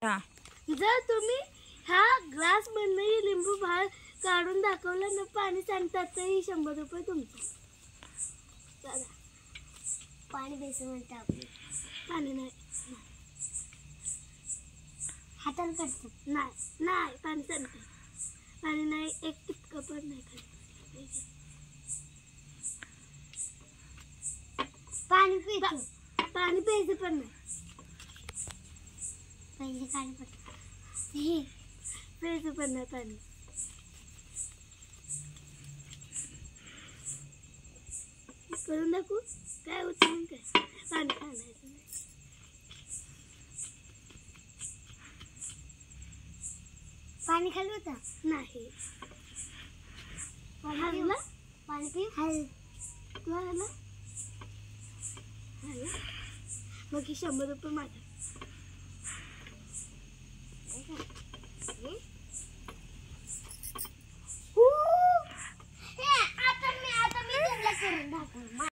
जर तुम्ही हा ग्लास मधून लिंबू बाहेर काढून दाखवलं ना पाणी सांगतात तर 100 रुपये तुमचं. चला पाणी बेसन म्हणते आपली. पाणी नाही हाताने काढतो. नाही नाही पाणी सांगते. पाणी नाही एक टिपका पण नाही खाली. पाणी पितो. पाणी प्यायचं पण नाही. पहिले पाणी प्यायचं पण नाही पाणी. करून दाखवू काय होतं काय. पाणी खाण्याचं नाही. पाणी खाल्लं होतं नाही. पाणी पी तू आला मग 100 रुपये माझा. आता मी करून दाखवू.